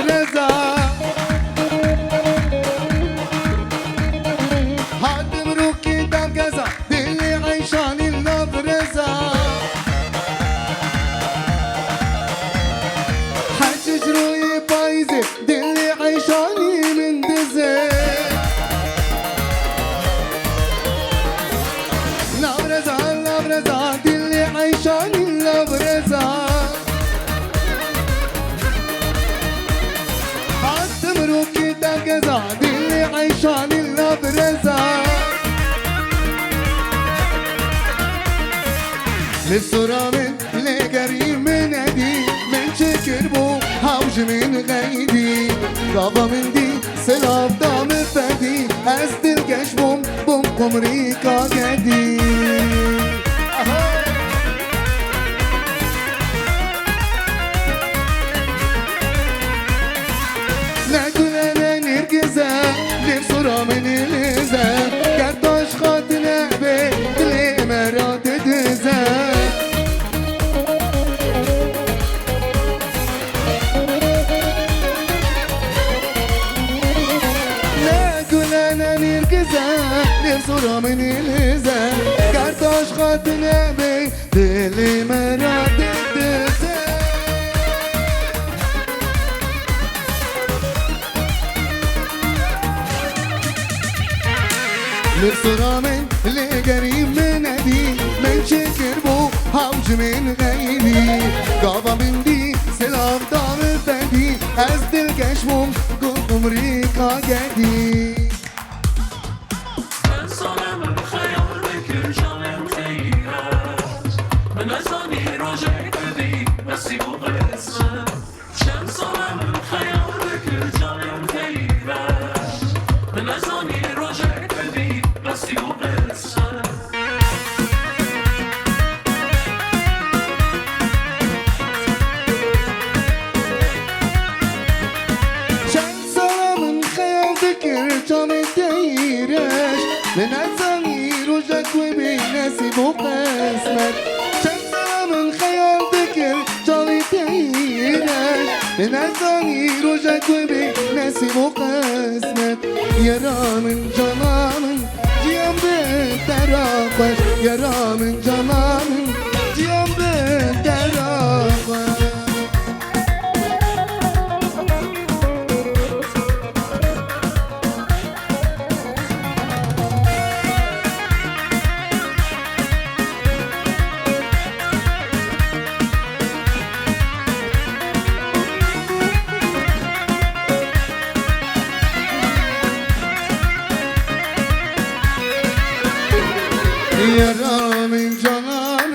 برزا هاد مروكي دام كذا دلي عيشان الله برزا حجج روي بايزة دلي عيشاني من دزي لا برزا دلي عيشاني الله برزا تمروكي تاكزا دلي عيشان الله برزا للصورة من لقريب من أدي من شكر بو هاوج من غيدي غابة من دي سلاف دام فدي أزدل قشبهم بوم قمريكا قدي نقول أنا نركزة لبصورة من الإزة كرتاش خاطنا بكل مرات تزة نقول أنا نركزة لبصورة من الإزة كرتاش خاطنا بكل مرات تزة للصورة من لقريب من أدي من شكر بو هاوج من غيبي قابا من دي سلاف دام فدي أزدل كشموم قوم أمريكا قدي من صنم الخيال ذكر جانب خيرات من أزاني رجعت بي بس يبغى اسمه شم صنم الخيال ذكر جانب خيرات من أزاني رجعت بي بس يبغى اسمه من أزاني رجعك وبناسي بقسمك شمسة من خيال ذكر جالي تيرك من أزاني رجعك وبناسي بقسمك يرى من جنان جيام بالتراقش يرى من جنان جيام بالتراقش يرى من جنان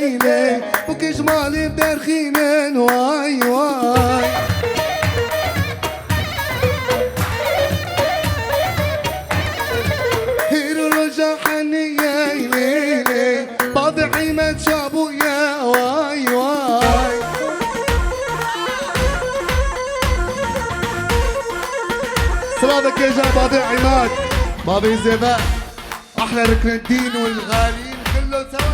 ليلي وكجمالي بدرخينن واي واي هيرو رجع حني يا ليلي بعض عيمة شابو يا واي واي صلاتك يا جا بعض عماد بابي زيباء احلى ركن الدين والغاليين كله سوا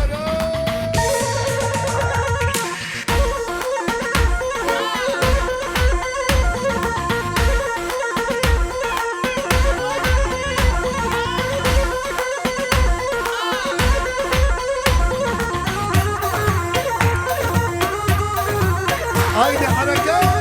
هايدي حركات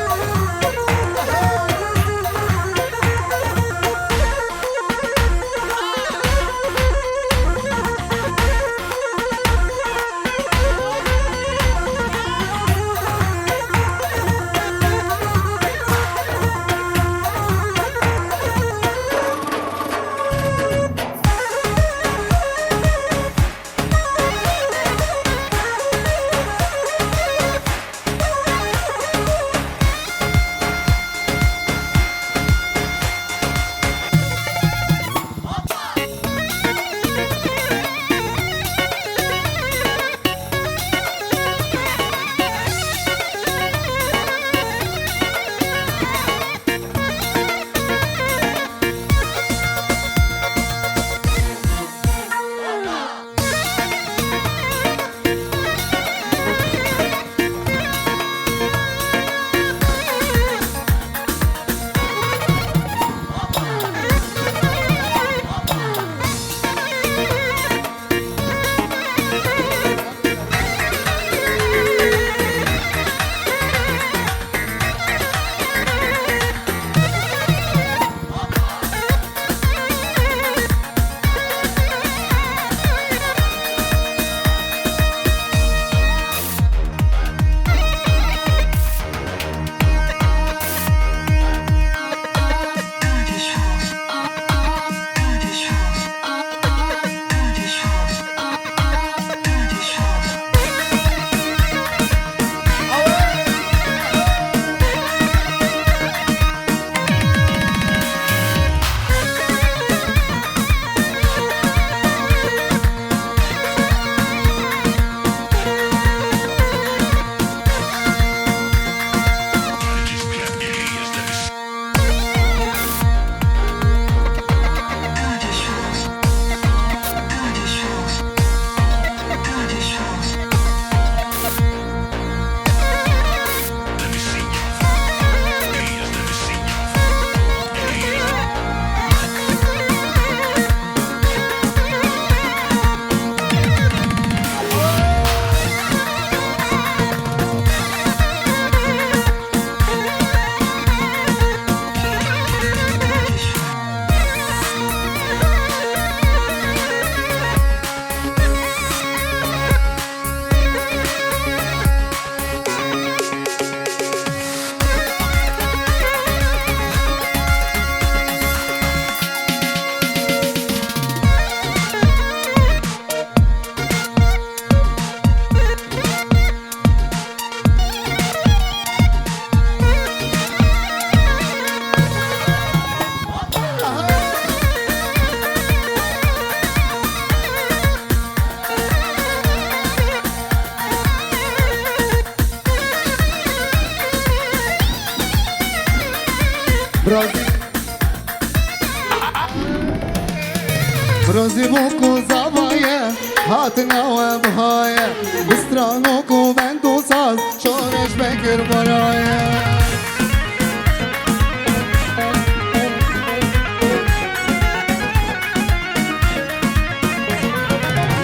برازي بوكو زاوايا هاتنا وبهايا بسترانوكو بندو ساز شورش بكر برايا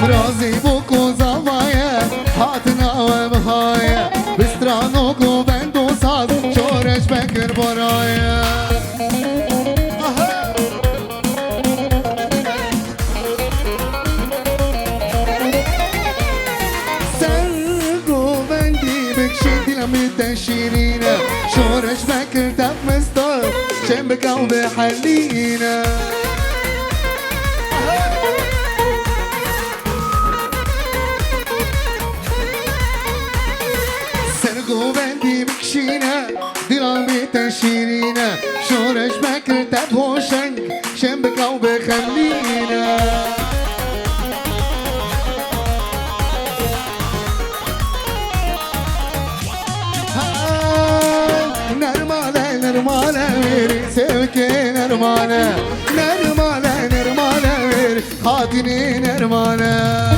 برازي بوكو زاوايا هاتنا وبهايا بسترانوكو بندو ساز شورش بكر برايا شيرينا شورش بكر دف مستر شنبك او بحلينا بخلينا وبخلينا نرمالة نرمالة ويري سوكي نرمالة نرمالة نرمالة ويري خاطني نرمالة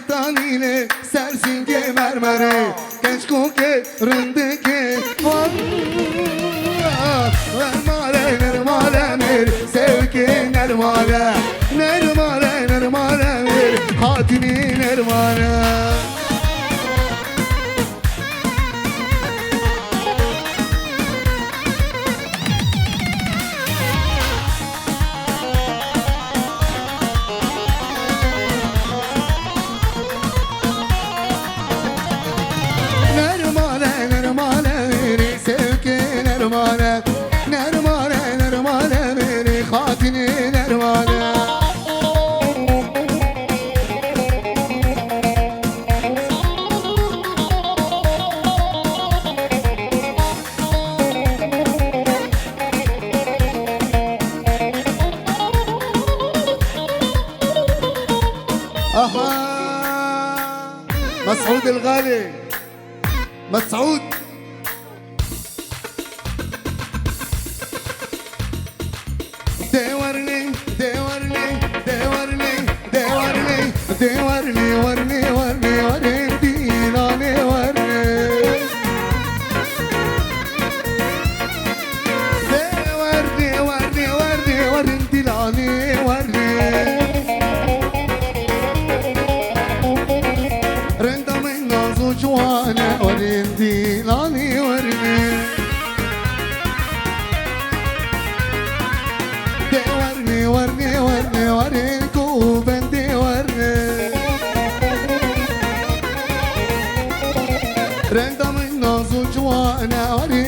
Tanile sersinge mermere genç koke rındeke nermale nermale mer sevke nermale nermale nermale mer hatini nermale نرمانه نرمانه نرمانه بری خاطنی نرمانه مسعود الغالي مسعود دورني دورني دورني دورني دورني ورني ورني ورني ديلاني ورني دورني ورني ورني ورني ديلاني ورني رند من نازو جوانا ورني ديلاني ورني ورني ورني ورني ورني كوبندي ورني رندا من نازو جوانا ورني